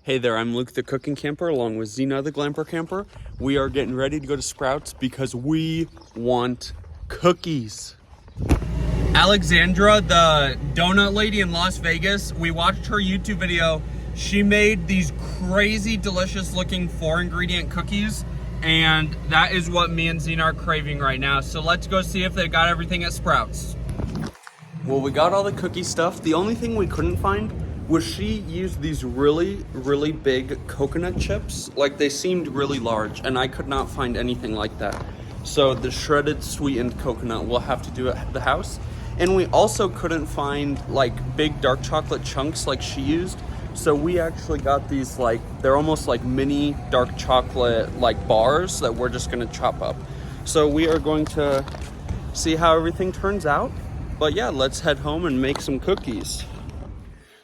Hey there, I'm Luke the Cookin Camper along with Zena the Glamper Camper. We are getting ready to go to Sprouts because we want cookies. Alexandra, the donut lady in Las Vegas, we watched her YouTube video. She made these crazy delicious looking 4-ingredient cookies, and that is what me and Zena are craving right now. So let's go see if they got everything at Sprouts. Well, we got all the cookie stuff. The only thing we couldn't find was she used these really big coconut chips. Like, they seemed really large, and I could not find anything like that. So the shredded sweetened coconut we'll have to do at the house. And we also couldn't find like big dark chocolate chunks like she used. So we actually got these, like, they're almost like mini dark chocolate like bars that we're just gonna chop up. So we are going to see how everything turns out. But yeah, let's head home and make some cookies.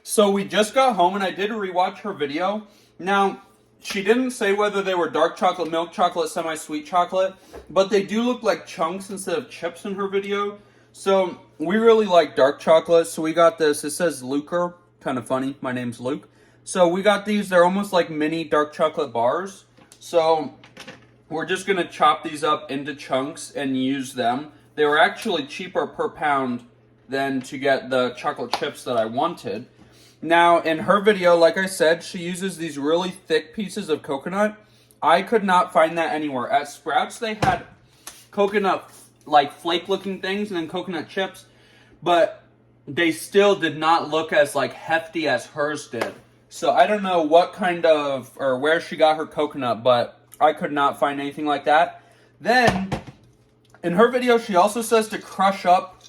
So we just got home and I did rewatch her video. Now, she didn't say whether they were dark chocolate, milk chocolate, semi-sweet chocolate, but they do look like chunks instead of chips in her video. So we really like dark chocolate, so we got this. It says Luker, kind of funny, my name's Luke. So we got these, they're almost like mini dark chocolate bars. So we're just gonna chop these up into chunks and use them. They were actually cheaper per pound than to get the chocolate chips that I wanted. Now, in her video, like I said, she uses these really thick pieces of coconut. I could not find that anywhere. At Sprouts, they had coconut, like, flake-looking things and then coconut chips, but they still did not look as, like, hefty as hers did. So I don't know what kind of, or where she got her coconut, but I could not find anything like that. Then, in her video, she also says to crush up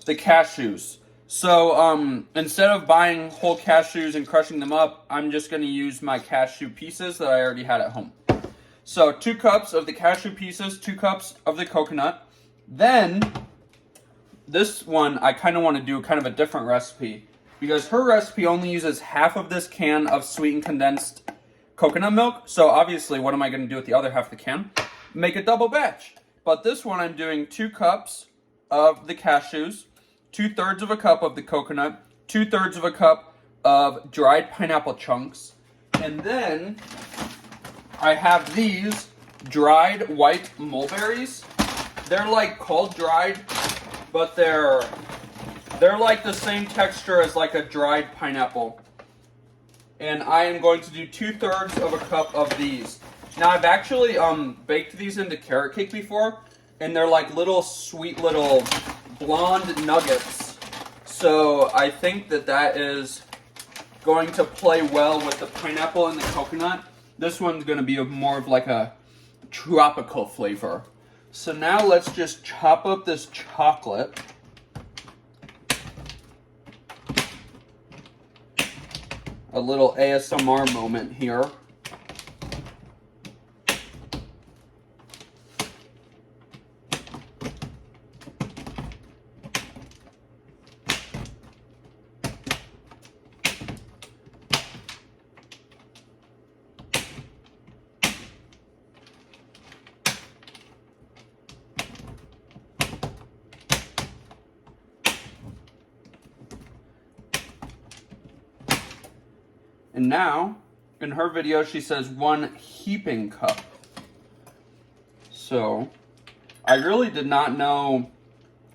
the cashews. So, instead of buying whole cashews and crushing them up, I'm just going to use my cashew pieces that I already had at home. So, 2 cups of the cashew pieces, 2 cups of the coconut. Then, this one, I kind of want to do kind of a different recipe, because her recipe only uses half of this can of sweetened condensed coconut milk. So, obviously, what am I going to do with the other half of the can? Make a double batch. But this one, I'm doing 2 cups of the cashews, 2/3 of a cup of the coconut, 2/3 of a cup of dried pineapple chunks, and then I have these dried white mulberries. They're like called dried, but they're like the same texture as like a dried pineapple. And I am going to do 2/3 of a cup of these. Now, I've actually baked these into carrot cake before, and they're like little sweet little blonde nuggets. So I think that is going to play well with the pineapple and the coconut. This one's going to be more of like a tropical flavor. So now let's just chop up this chocolate. A little ASMR moment here. And now, in her video, she says 1 heaping cup. So, I really did not know.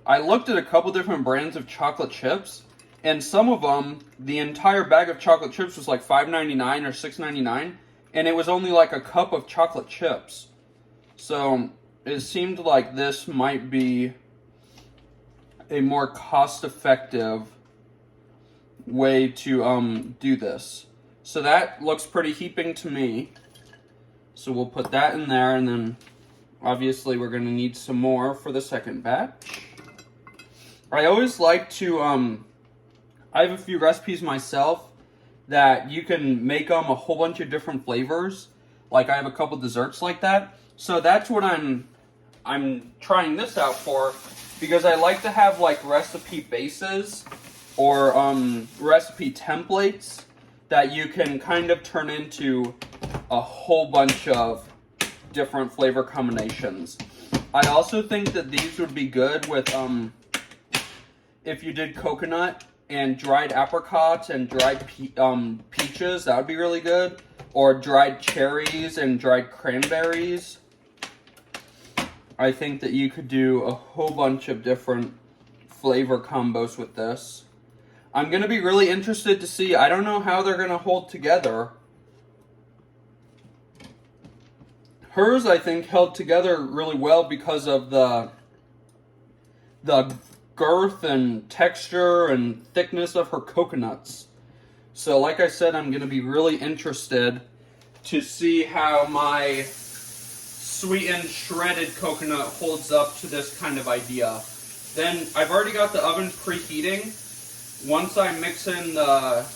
I looked at a couple different brands of chocolate chips, and some of them, the entire bag of chocolate chips was like $5.99 or $6.99, and it was only like a cup of chocolate chips. So, it seemed like this might be a more cost-effective way to do this. So that looks pretty heaping to me. So we'll put that in there, and then obviously we're going to need some more for the second batch. I always like to, I have a few recipes myself that you can make them a whole bunch of different flavors. Like I have a couple desserts like that. So that's what I'm trying this out for, because I like to have like recipe bases or recipe templates that you can kind of turn into a whole bunch of different flavor combinations. I also think that these would be good with, if you did coconut and dried apricots and dried peaches, that would be really good. or dried cherries and dried cranberries. I think that you could do a whole bunch of different flavor combos with this. I'm going to be really interested to see. I don't know how they're going to hold together. Hers, I think, held together really well because of the girth and texture and thickness of her coconuts. So like I said, I'm going to be really interested to see how my sweetened shredded coconut holds up to this kind of idea. Then I've already got the oven preheating. Once I mix in the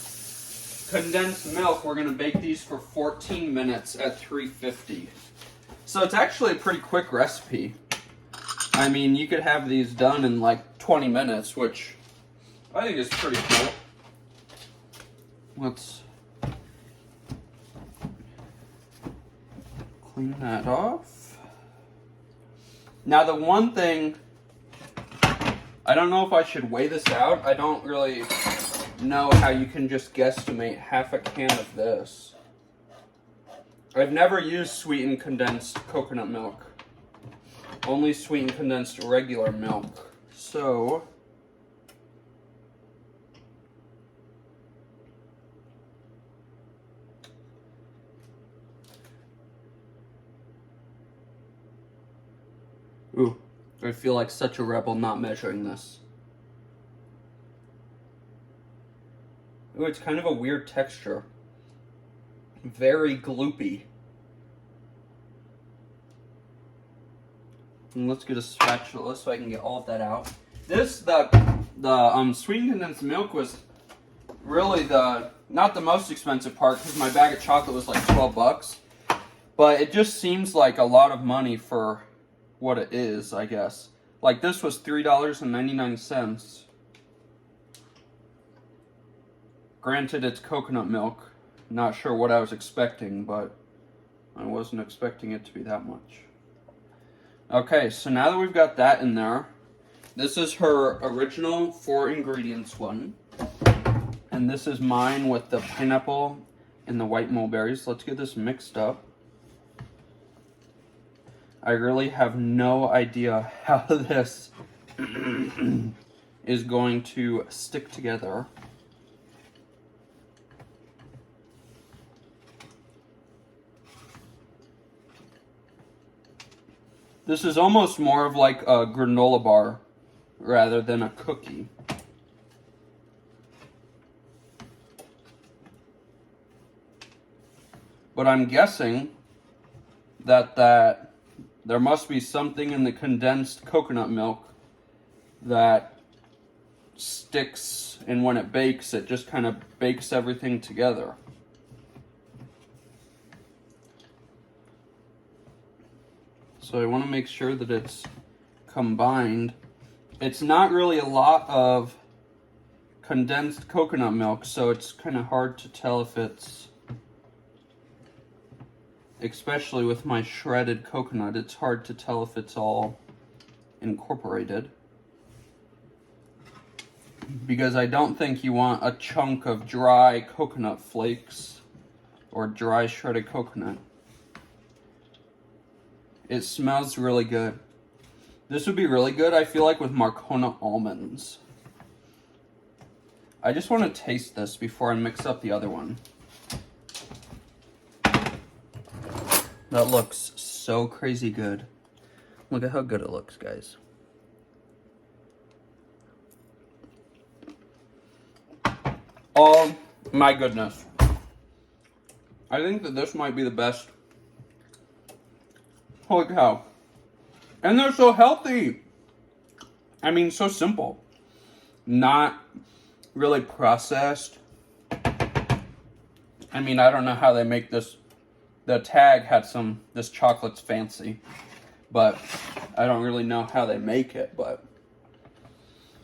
condensed milk, we're going to bake these for 14 minutes at 350. So it's actually a pretty quick recipe. I mean, you could have these done in like 20 minutes, which I think is pretty cool. Let's clean that off. Now the one thing, I don't know if I should weigh this out. I don't really know how you can just guesstimate half a can of this. I've never used sweetened condensed coconut milk. Only sweetened condensed regular milk. So ooh, I feel like such a rebel not measuring this. Ooh, it's kind of a weird texture. Very gloopy. And let's get a spatula so I can get all of that out. The sweetened condensed milk was really not the most expensive part because my bag of chocolate was like 12 bucks. But it just seems like a lot of money for what it is, I guess. Like this was $3.99. Granted, it's coconut milk. Not sure what I was expecting, but I wasn't expecting it to be that much. Okay, so now that we've got that in there, this is her original 4 ingredients one. And this is mine with the pineapple and the white mulberries. Let's get this mixed up. I really have no idea how this is going to stick together. This is almost more of like a granola bar rather than a cookie. But I'm guessing that there must be something in the condensed coconut milk that sticks, and when it bakes, it just kind of bakes everything together. So I want to make sure that it's combined. It's not really a lot of condensed coconut milk, so it's kind of hard to tell if it's, especially with my shredded coconut, it's hard to tell if it's all incorporated. Because I don't think you want a chunk of dry coconut flakes or dry shredded coconut. It smells really good. This would be really good, I feel like, with Marcona almonds. I just want to taste this before I mix up the other one. That looks so crazy good. Look at how good it looks, guys. Oh my goodness. I think that this might be the best. Holy cow. And they're so healthy. I mean, so simple. Not really processed. I mean, I don't know how they make this. The tag had this chocolate's fancy. But I don't really know how they make it. But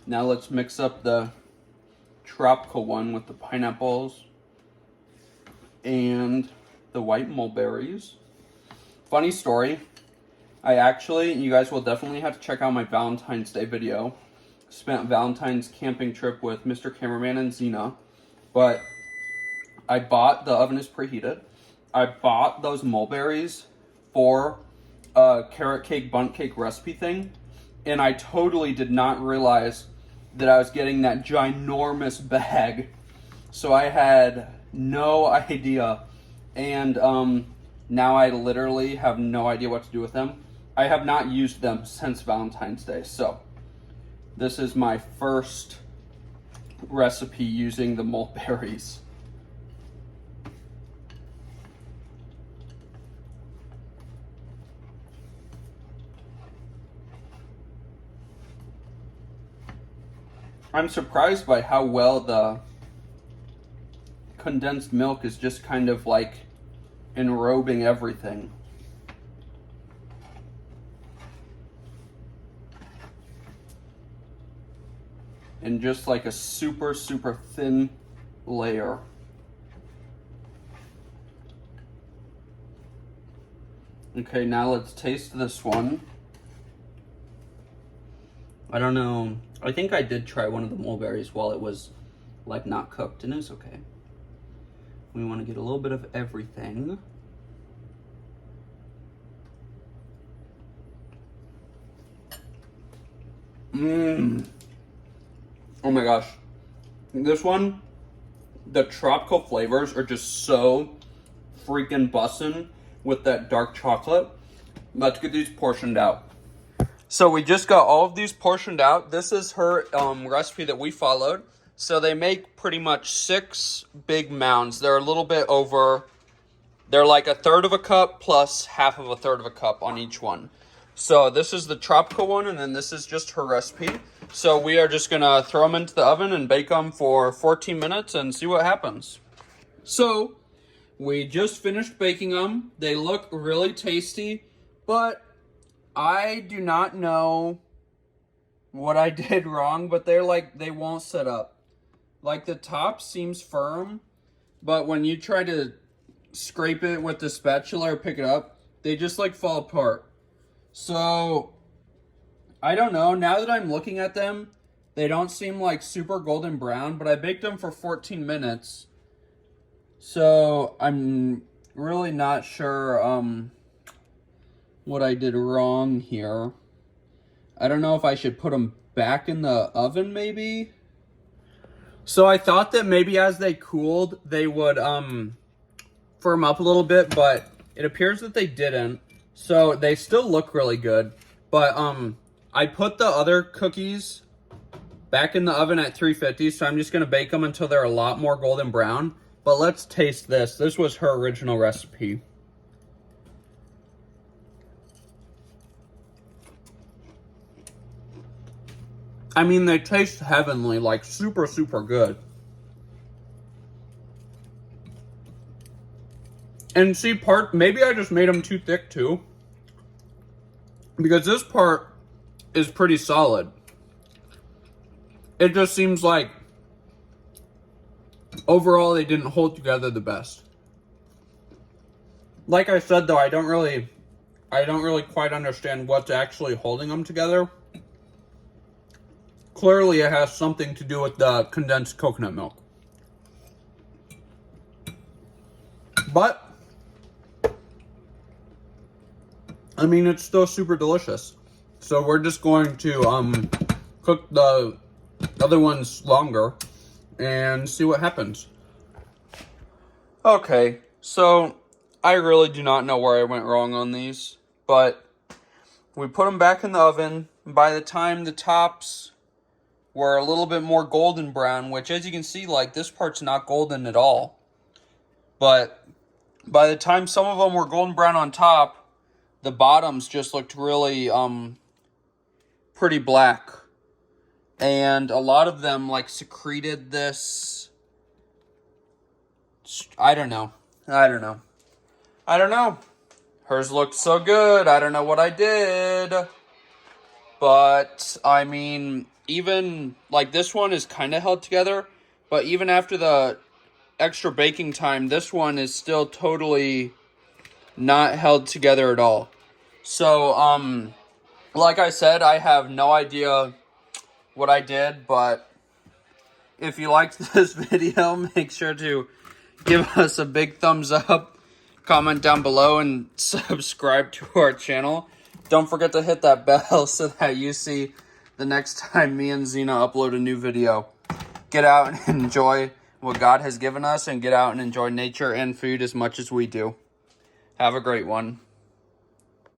now let's mix up the tropical one with the pineapples and the white mulberries. Funny story. You guys will definitely have to check out my Valentine's Day video. Spent Valentine's camping trip with Mr. Cameraman and Zena. But I bought, the oven is preheated. I bought those mulberries for a carrot cake, bundt cake recipe thing, and I totally did not realize that I was getting that ginormous bag. So I had no idea, and now I literally have no idea what to do with them. I have not used them since Valentine's Day, so this is my first recipe using the mulberries. I'm surprised by how well the condensed milk is just kind of like enrobing everything. In just like a super, super thin layer. Okay, now let's taste this one. I don't know. I think I did try one of the mulberries while it was like not cooked, and it was okay. We want to get a little bit of everything. Oh my gosh. This one, the tropical flavors are just so freaking bussin' with that dark chocolate. Let's get these portioned out. So we just got all of these portioned out. This is her recipe that we followed. So they make pretty much 6 big mounds. They're a little bit over, they're like 1/3 of a cup plus 1/2 of a 1/3 of a cup on each one. So this is the tropical one, and then this is just her recipe. So we are just gonna throw them into the oven and bake them for 14 minutes and see what happens. So we just finished baking them. They look really tasty, but I do not know what I did wrong, but they're like, they won't set up. Like the top seems firm, but when you try to scrape it with the spatula or pick it up, they just like fall apart. So I don't know. Now that I'm looking at them, they don't seem like super golden brown, but I baked them for 14 minutes. So I'm really not sure what I did wrong here. I don't know if I should put them back in the oven maybe. So I thought that maybe as they cooled, they would firm up a little bit, but it appears that they didn't. So they still look really good. But I put the other cookies back in the oven at 350, so I'm just gonna bake them until they're a lot more golden brown. But let's taste this. This was her original recipe. I mean, they taste heavenly, like super, super good. And see, maybe I just made them too thick too. Because this part is pretty solid. It just seems like overall they didn't hold together the best. Like I said though, I don't really quite understand what's actually holding them together. Clearly it has something to do with the condensed coconut milk. But I mean, it's still super delicious. So we're just going to cook the other ones longer and see what happens. Okay, so I really do not know where I went wrong on these, but we put them back in the oven. By the time the tops were a little bit more golden brown, which as you can see, like this part's not golden at all. But by the time some of them were golden brown on top, the bottoms just looked really pretty black. And a lot of them like secreted this, I don't know. Hers looked so good. I don't know what I did. But I mean, even like this one is kind of held together, but even after the extra baking time, this one is still totally not held together at all. So like I said, I have no idea what I did, but if you liked this video, make sure to give us a big thumbs up, comment down below, and subscribe to our channel. Don't forget to hit that bell so that you see the next time me and Zena upload a new video. Get out and enjoy what God has given us, and get out and enjoy nature and food as much as we do. Have a great one.